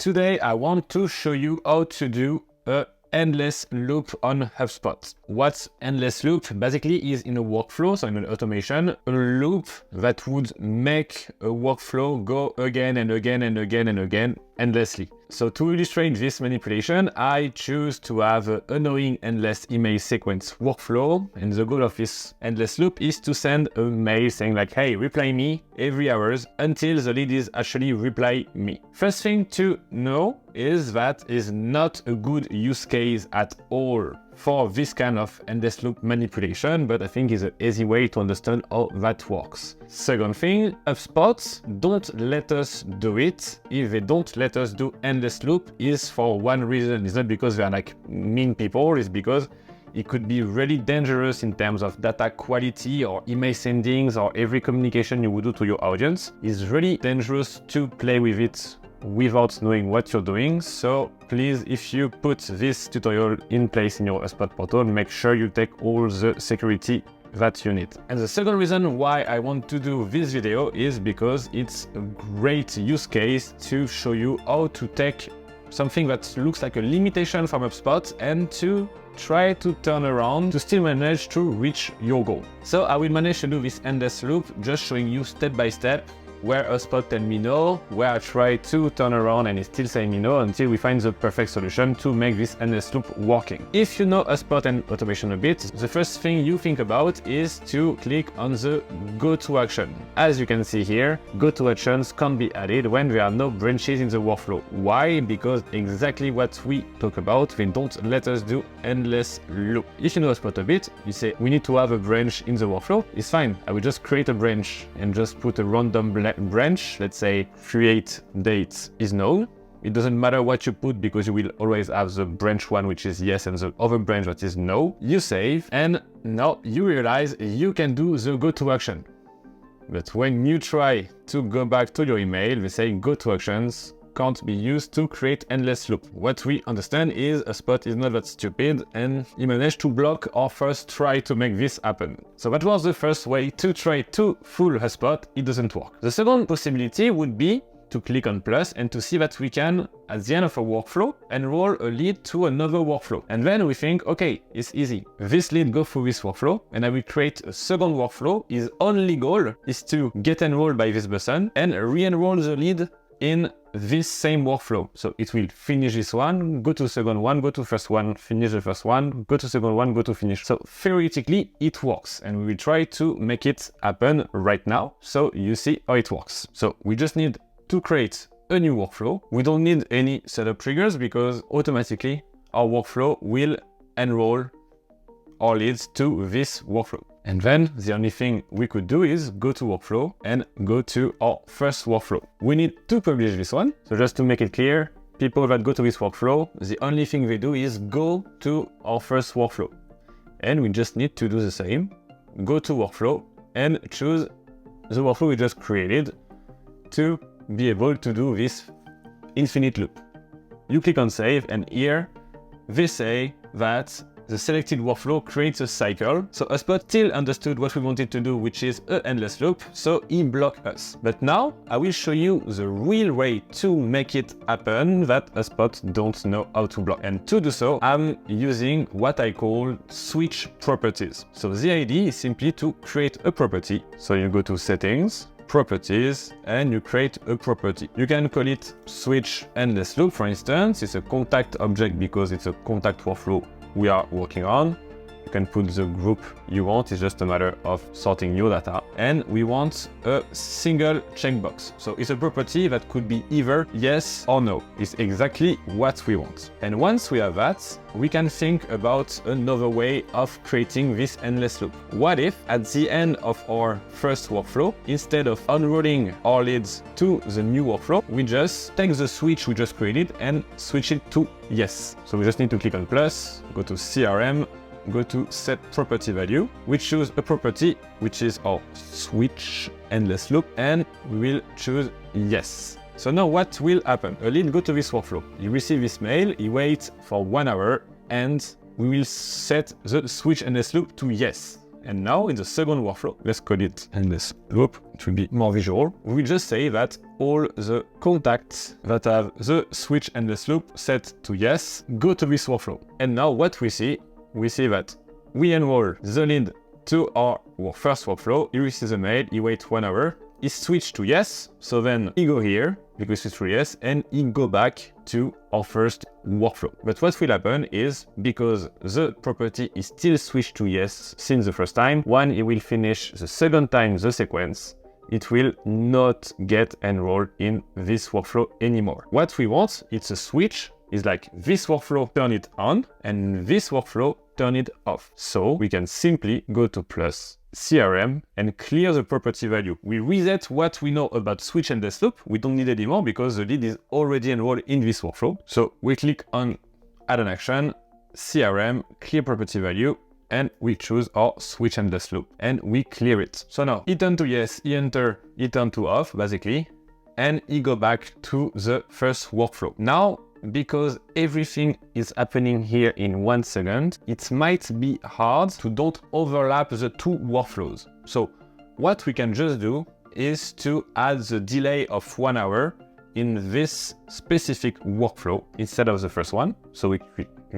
today I want to show you how to do a endless loop on HubSpot. What's endless loop? Basically is in a workflow, so in an automation, a loop that would make a workflow go again and again and again and again endlessly. So to illustrate this manipulation, I choose to have an annoying endless email sequence workflow. And the goal of this endless loop is to send a mail saying like, hey, reply me every hours until the lead is actually reply me. First thing to know is that is not a good use case at all for this kind of endless loop manipulation, but I think is an easy way to understand how that works. Second thing, HubSpot don't let us do it. If they don't let us do endless loop is for one reason. It's not because they're like mean people, it's because it could be really dangerous in terms of data quality or email sendings or every communication you would do to your audience. It's really dangerous to play with it without knowing what you're doing. So please, if you put this tutorial in place in your HubSpot portal, make sure you take all the security that you need. And the second reason why I want to do this video is because it's a great use case to show you how to take something that looks like a limitation from HubSpot and to try to turn around to still manage to reach your goal. So I will manage to do this endless loop, just showing you step by step where HubSpot tell me no, where I try to turn around and it's still saying me no until we find the perfect solution to make this endless loop working. If you know HubSpot and automation a bit, the first thing you think about is to click on the go to action. As you can see here, go to actions can't be added when there are no branches in the workflow. Why? Because exactly what we talk about, they don't let us do endless loop. If you know HubSpot a bit, you say we need to have a branch in the workflow, it's fine. I will just create a branch and just put a random branch, let's say create date is null. It doesn't matter what you put because you will always have the branch one which is yes and the other branch that is no. You save and now you realize you can do the go to action. But when you try to go back to your email, they say go to actions can't be used to create endless loop. What we understand is HubSpot is not that stupid and he managed to block our first try to make this happen. So that was the first way to try to fool HubSpot. It doesn't work. The second possibility would be to click on plus and to see that we can, at the end of a workflow, enroll a lead to another workflow. And then we think, okay, it's easy. This lead go through this workflow and I will create a second workflow. His only goal is to get enrolled by this person and re-enroll the lead in this same workflow. So it will finish this one, go to second one, go to first one, finish the first one, go to second one, go to finish. So theoretically it works and we will try to make it happen right now. So you see how it works. So we just need to create a new workflow. We don't need any setup triggers because automatically our workflow will enroll our leads to this workflow. And then the only thing we could do is go to workflow and go to our first workflow. We need to publish this one. So just to make it clear, people that go to this workflow, the only thing they do is go to our first workflow. And we just need to do the same. Go to workflow and choose the workflow we just created to be able to do this infinite loop. You click on save and here they say that the selected workflow creates a cycle. So HubSpot still understood what we wanted to do, which is an endless loop, so he blocked us. But now I will show you the real way to make it happen that HubSpot don't know how to block. And to do so, I'm using what I call switch properties. So the idea is simply to create a property. So you go to settings, properties, and you create a property. You can call it switch endless loop, for instance. It's a contact object because it's a contact workflow we are working on. You can put the group you want, it's just a matter of sorting your data. And we want a single checkbox. So it's a property that could be either yes or no. It's exactly what we want. And once we have that, we can think about another way of creating this endless loop. What if at the end of our first workflow, instead of unrolling our leads to the new workflow, we just take the switch we just created and switch it to yes. So we just need to click on plus, go to CRM, go to set property value. We choose a property, which is our switch endless loop, and we will choose yes. So now what will happen? A lead go to this workflow. You receive this mail, you wait for 1 hour, and we will set the switch endless loop to yes. And now in the second workflow, let's call it endless loop to be more visual. We just say that all the contacts that have the switch endless loop set to yes go to this workflow. And now what we see that we enroll the lead to our first workflow. He receives a mail, he waits 1 hour, he switched to yes, so then he go here, because it's to yes, and he go back to our first workflow. But what will happen is, because the property is still switched to yes since the first time, when he will finish the second time the sequence, it will not get enrolled in this workflow anymore. What we want, it's a switch, is like this workflow, turn it on, and this workflow, turn it off. So we can simply go to plus CRM and clear the property value. We reset what we know about switch endless loop. We don't need it anymore because the lead is already enrolled in this workflow. So we click on add an action, CRM, clear property value, and we choose our switch endless loop and we clear it. So now he turned to yes, he enter, he turned to off basically, and he go back to the first workflow. Now, because everything is happening here in 1 second, it might be hard to don't overlap the two workflows. So what we can just do is to add the delay of 1 hour in this specific workflow instead of the first one. So we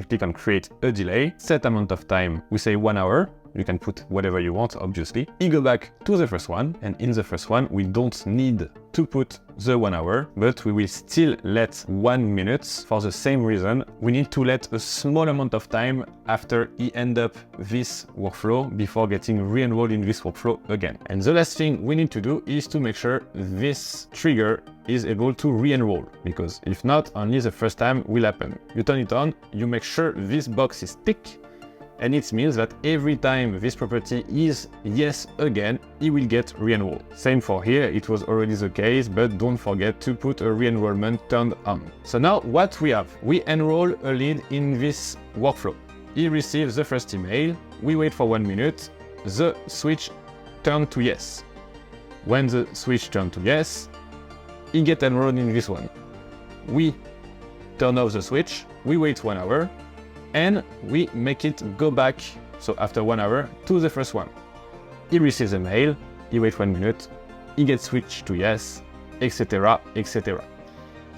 click on create a delay, set amount of time, we say 1 hour. You can put whatever you want, obviously. You go back to the first one, and in the first one, we don't need to put the 1 hour, but we will still let 1 minute for the same reason. We need to let a small amount of time after he end up this workflow before getting re-enrolled in this workflow again. And the last thing we need to do is to make sure this trigger is able to re-enroll, because if not, only the first time will happen. You turn it on, you make sure this box is ticked, and it means that every time this property is yes again, it will get re-enrolled. Same for here, it was already the case, but don't forget to put a re-enrollment turned on. So now what we have, we enroll a lead in this workflow. He receives the first email, we wait for 1 minute, the switch turned to yes. When the switch turned to yes, he gets enrolled in this one. We turn off the switch, we wait 1 hour, and we make it go back, so after 1 hour, to the first one. He receives a mail, he waits 1 minute, he gets switched to yes, etc, etc.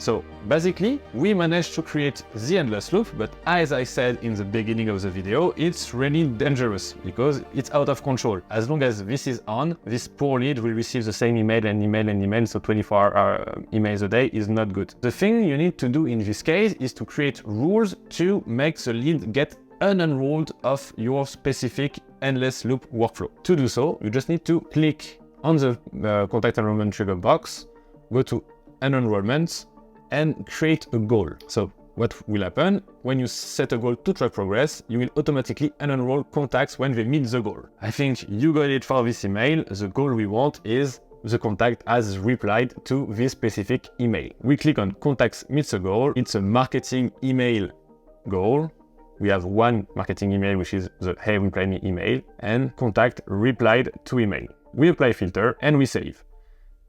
So basically, we managed to create the endless loop, but as I said in the beginning of the video, it's really dangerous because it's out of control. As long as this is on, this poor lead will receive the same email and email and email, so 24-hour emails a day is not good. The thing you need to do in this case is to create rules to make the lead get unenrolled of your specific endless loop workflow. To do so, you just need to click on the contact enrollment trigger box, go to unenrollment, and create a goal. So what will happen, when you set a goal to track progress, you will automatically unenroll contacts when they meet the goal. I think you got it for this email. The goal we want is the contact has replied to this specific email. We click on contacts meets a goal. It's a marketing email goal. We have one marketing email, which is the hey reply me email, and contact replied to email. We apply filter and we save.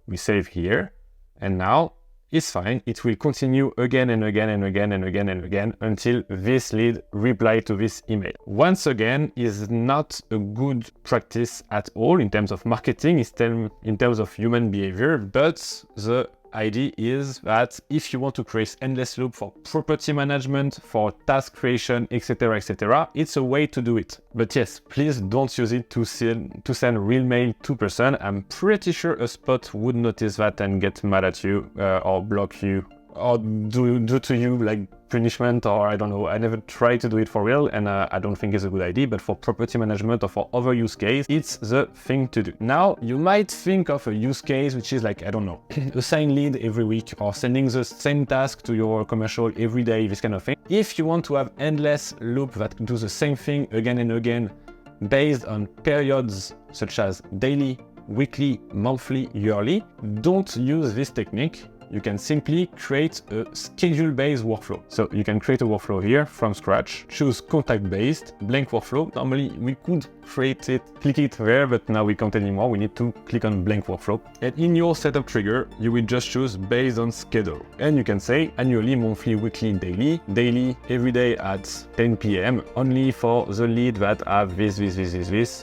We save here, and now it's fine. It will continue again and again and again and again and again until this lead replies to this email. Once again, is not a good practice at all in terms of marketing, in terms of human behavior, but the idea is that if you want to create endless loop for property management, for task creation, etc., it's a way to do it. But yes, please don't use it to send real mail to person. I'm pretty sure a spot would notice that and get mad at you or block you or do to you like punishment, or I don't know. I never tried to do it for real, and I don't think it's a good idea, but for property management or for other use case, it's the thing to do. Now, you might think of a use case which is like, I don't know, assign lead every week or sending the same task to your commercial every day, this kind of thing. If you want to have endless loop that do the same thing again and again based on periods such as daily, weekly, monthly, yearly, don't use this technique. you can simply create a schedule-based workflow. So you can create a workflow here from scratch, choose contact-based, blank workflow. Normally we could create it, click it there, but now we can't anymore. We need to click on blank workflow. And in your setup trigger, you will just choose based on schedule. And you can say annually, monthly, weekly, daily. Daily, every day at 10 p.m. only for the lead that have this.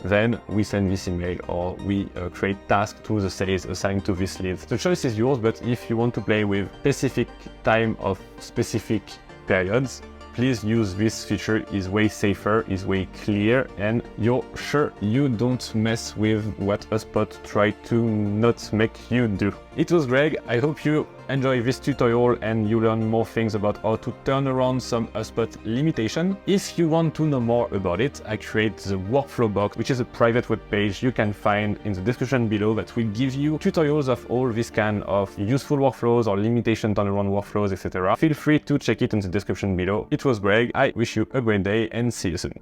Then we send this email or we create tasks to the sales assigned to this lead. The choice is yours, but if you want to play with specific time of specific periods, please use this feature. Is way safer, is way clear, and you're sure you don't mess with what HubSpot tried to not make you do. It was Greg. I hope you enjoy this tutorial and you learn more things about how to turn around some HubSpot limitation. If you want to know more about it, I create the workflow box, which is a private web page you can find in the description below that will give you tutorials of all this kind of useful workflows or limitation turnaround workflows, etc. Feel free to check it in the description below. It was Greg. I wish you a great day and see you soon.